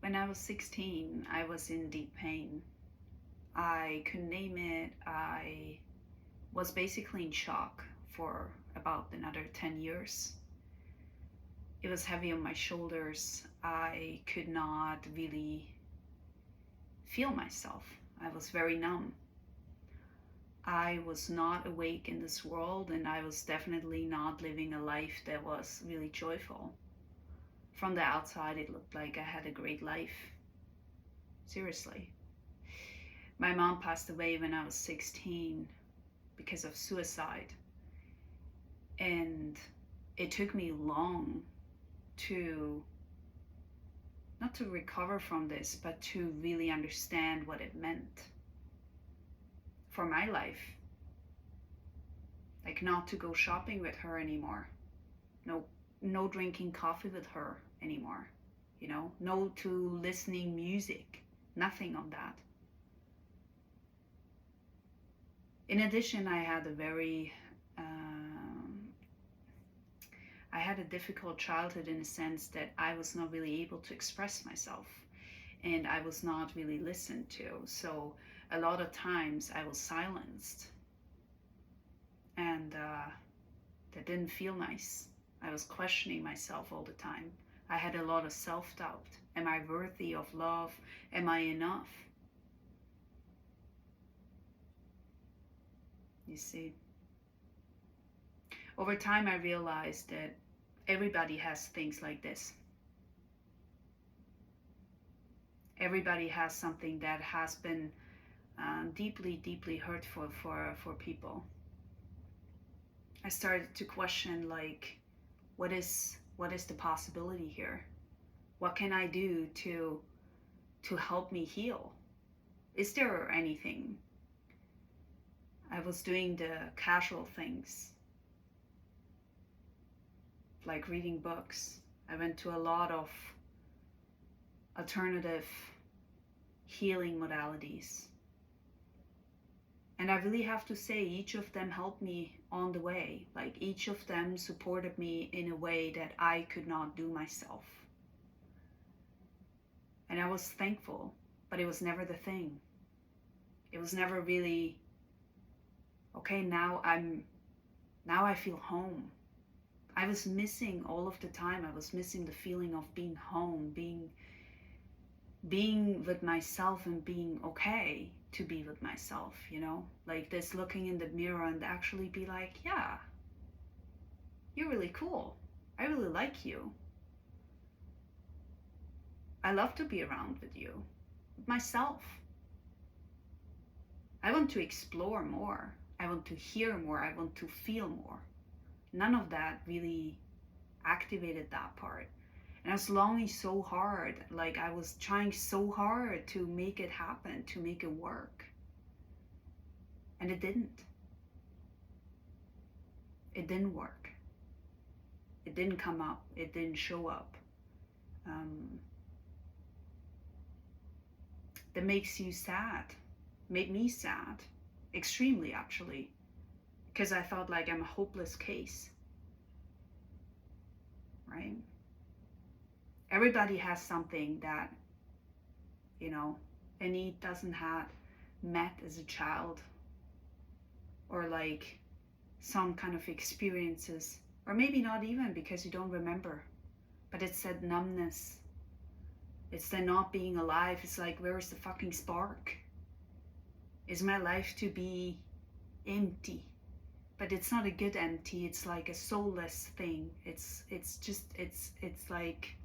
When I was 16, I was in deep pain. I couldn't name it. I was basically in shock for about another 10 years. It was heavy on my shoulders. I could not really feel myself. I was very numb. I was not awake in this world, and I was definitely not living a life that was really joyful. From the outside, it looked like I had a great life. Seriously. My mom passed away when I was 16 because of suicide. And it took me long to, not to recover from this, but to really understand what it meant for my life. Like not to go shopping with her anymore. No, no drinking coffee with her anymore. No to listening music. Nothing of that. In addition, I had a difficult childhood in the sense that I was not really able to express myself, and I was not really listened to. So a lot of times I was silenced, and that didn't feel nice. I was questioning myself all the time. I had a lot of self-doubt. Am I worthy of love? Am I enough? You see, over time I realized that everybody has things like this. Everybody has something that has been deeply, deeply hurtful for people. I started to question, like, what is the possibility here? What can I do to help me heal? Is there anything? I was doing the casual things, like reading books. I went to a lot of alternative healing modalities. And I really have to say, each of them helped me on the way. Like each of them supported me in a way that I could not do myself. And I was thankful, but it was never the thing. It was never really, okay, now I feel home. I was missing all of the time. I was missing the feeling of being home, being with myself and being okay to be with myself, like this, looking in the mirror and actually be like, yeah, you're really cool. I really like you. I love to be around with you, with myself. I want to explore more. I want to hear more. I want to feel more. None of that really activated that part. And I was longing so hard, like I was trying so hard to make it happen, to make it work. And it didn't. It didn't work. It didn't come up. It didn't show up. That makes you sad. Made me sad. Extremely, actually. Because I felt like I'm a hopeless case. Right? Everybody has something that, a need doesn't have met as a child, or like some kind of experiences, or maybe not even because you don't remember, but it's that numbness. It's the not being alive. It's like, where's the fucking spark? Is my life to be empty? But it's not a good empty. It's like a soulless thing. It's like,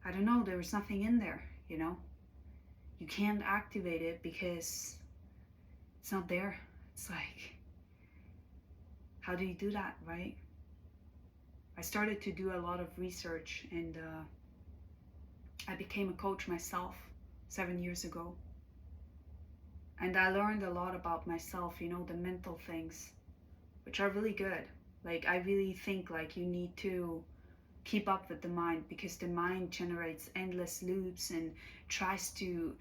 I don't know, there was nothing in there, You can't activate it because it's not there. It's like, how do you do that, right? I started to do a lot of research, and I became a coach myself 7 years ago. And I learned a lot about myself, the mental things, which are really good. Like, I really think like you need to keep up with the mind, because the mind generates endless loops and tries to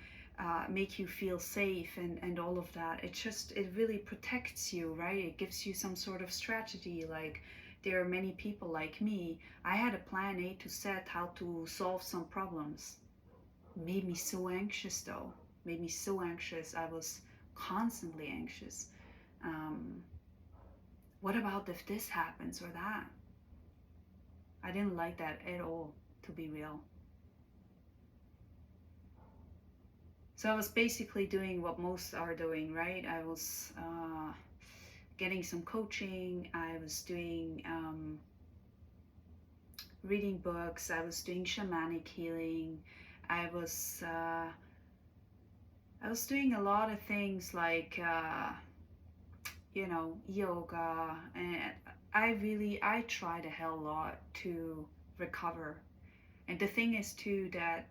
make you feel safe and all of that. It really protects you, right? It gives you some sort of strategy. Like, there are many people like me. I had a plan A to Z how to solve some problems. made me so anxious though. Made me so anxious. I was constantly anxious. Um, what about if this happens or that? I didn't like that at all, to be real. So I was basically doing what most are doing, right? I was getting some coaching. I was doing reading books. I was doing shamanic healing. I was uh, I was doing a lot of things like yoga, and I tried a hell lot to recover. And the thing is too that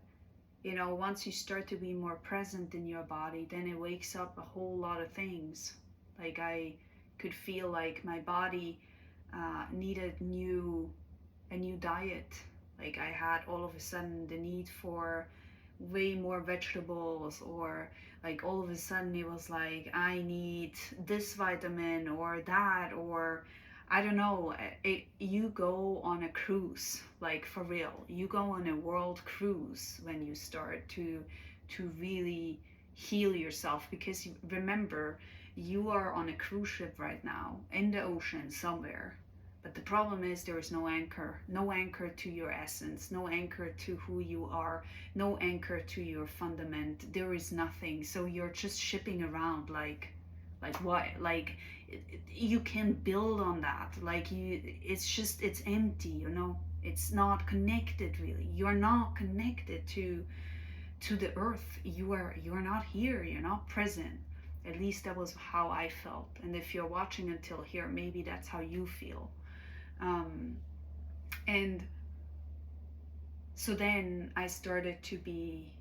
once you start to be more present in your body, then it wakes up a whole lot of things. Like I could feel like my body needed a new diet. Like I had all of a sudden the need for way more vegetables, or like all of a sudden it was like I need this vitamin or that, or I don't know. You go on a cruise, like for real. You go on a world cruise when you start to really heal yourself, because remember, you are on a cruise ship right now in the ocean somewhere. But the problem is there is no anchor to your essence, no anchor to who you are, no anchor to your fundament. There is nothing. So you're just shipping around like what? Like you can build on that. Like it's empty. It's not connected really. You're not connected to the earth. You're not here. You're not present. At least that was how I felt. And if you're watching until here, maybe that's how you feel. Um, and so then I started to be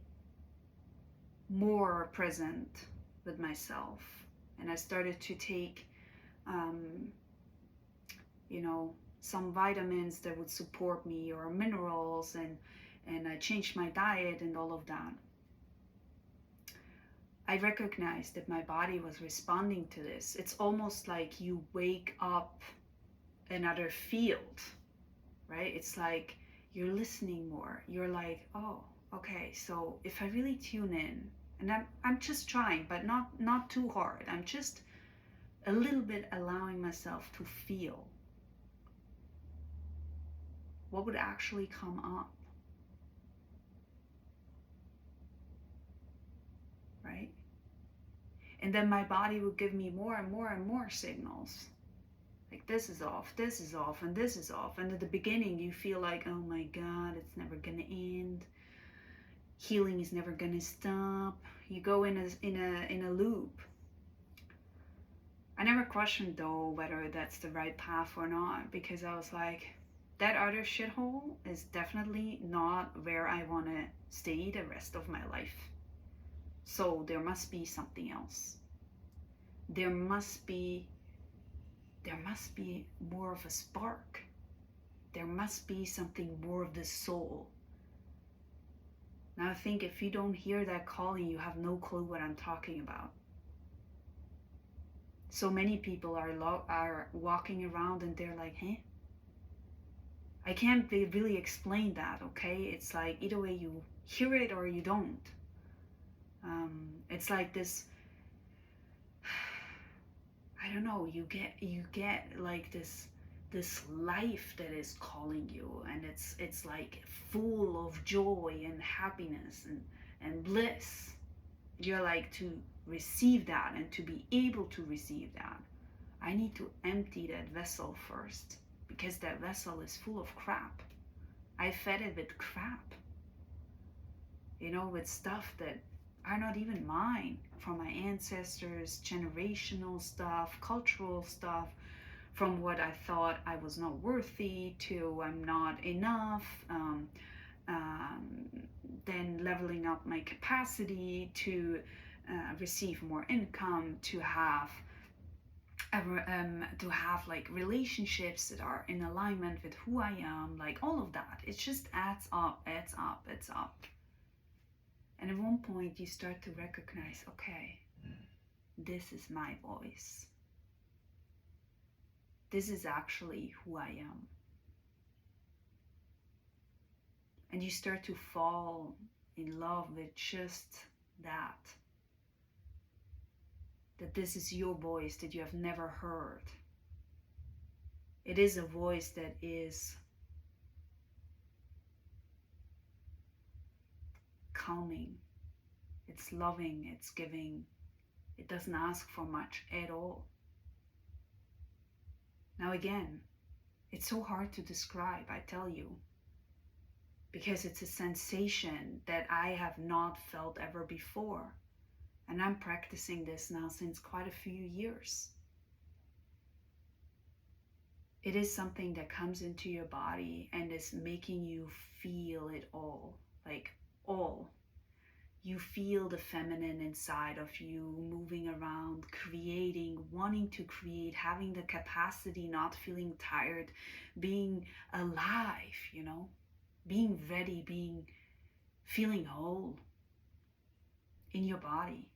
more present with myself, and I started to take, um, some vitamins that would support me, or minerals, and I changed my diet and all of that. I recognized that my body was responding to this. It's almost like you wake up another field, right? It's like you're listening more. You're like, oh, okay, so if I really tune in, and I'm just trying, but not too hard. I'm just a little bit allowing myself to feel what would actually come up, right? And then my body would give me more and more and more signals. Like this is off, this is off, and this is off. And at the beginning you feel like, oh my God, it's never gonna end. Healing is never gonna stop. You go in a loop. I never questioned though whether that's the right path or not, because I was like, that other shithole is definitely not where I wanna stay the rest of my life. So there must be something else. There must be more of a spark. There must be something more of the soul. Now I think if you don't hear that calling, you have no clue what I'm talking about. So many people are walking around and they're like, hey, I can't really explain that, okay? It's like either way you hear it or you don't. It's like this, I don't know, you get like this life that is calling you, and it's like full of joy and happiness and bliss. You're like, to receive that and to be able to receive that, I need to empty that vessel first, because that vessel is full of crap. I fed it with crap, with stuff that are not even mine, from my ancestors, generational stuff, cultural stuff, from what I thought I was not worthy to I'm not enough, then leveling up my capacity to receive more income, to have like relationships that are in alignment with who I am, like all of that. It just adds up, adds up, adds up. And at one point you start to recognize, okay, this is my voice. This is actually who I am. And you start to fall in love with just that. That this is your voice that you have never heard. It is a voice that is calming, it's loving, it's giving. It doesn't ask for much at all. Now again, it's so hard to describe, I tell you, because it's a sensation that I have not felt ever before. And I'm practicing this now since quite a few years. It is something that comes into your body and is making you feel it all, like all. You feel the feminine inside of you moving around, creating, wanting to create, having the capacity, not feeling tired, being alive, being ready, feeling whole in your body.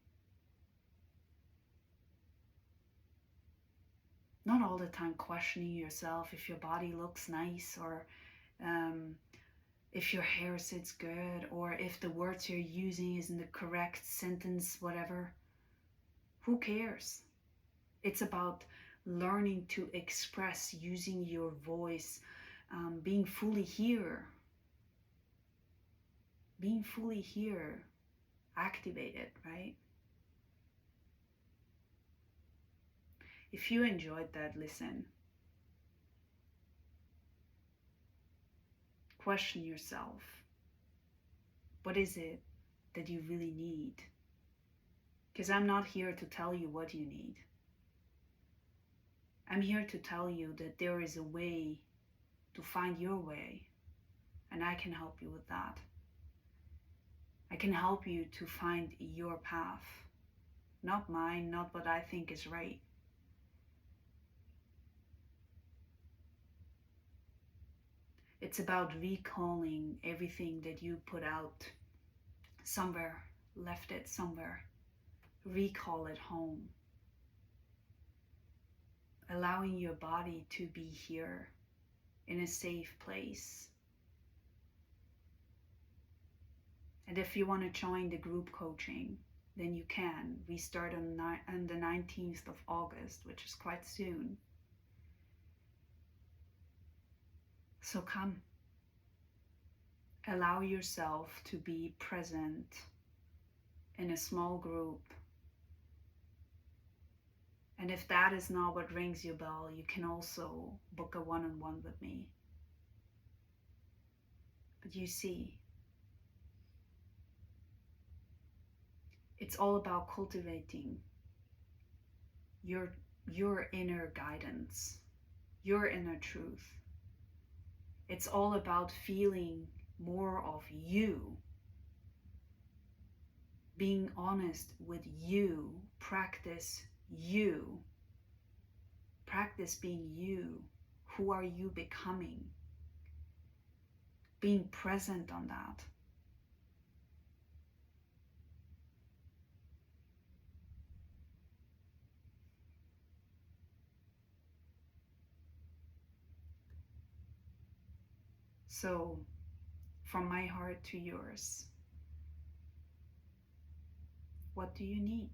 Not all the time questioning yourself if your body looks nice, or if your hair sits good, or if the words you're using is in the correct sentence, whatever. Who cares? It's about learning to express, using your voice, being fully here. Being fully here, activated, right? If you enjoyed that, listen. Question yourself. What is it that you really need? Because I'm not here to tell you what you need. I'm here to tell you that there is a way to find your way, and I can help you with that. I can help you to find your path, not mine, not what I think is right. It's about recalling everything that you put out somewhere, left it somewhere. Recall it home. Allowing your body to be here in a safe place. And if you want to join the group coaching, then you can. We start on the 19th of August, which is quite soon. So come. Allow yourself to be present in a small group. And if that is not what rings your bell, you can also book a one-on-one with me. But you see, it's all about cultivating your inner guidance, your inner truth. It's all about feeling more of you, being honest with you, practice you, practice being you. Who are you becoming? Being present on that. So, from my heart to yours, what do you need?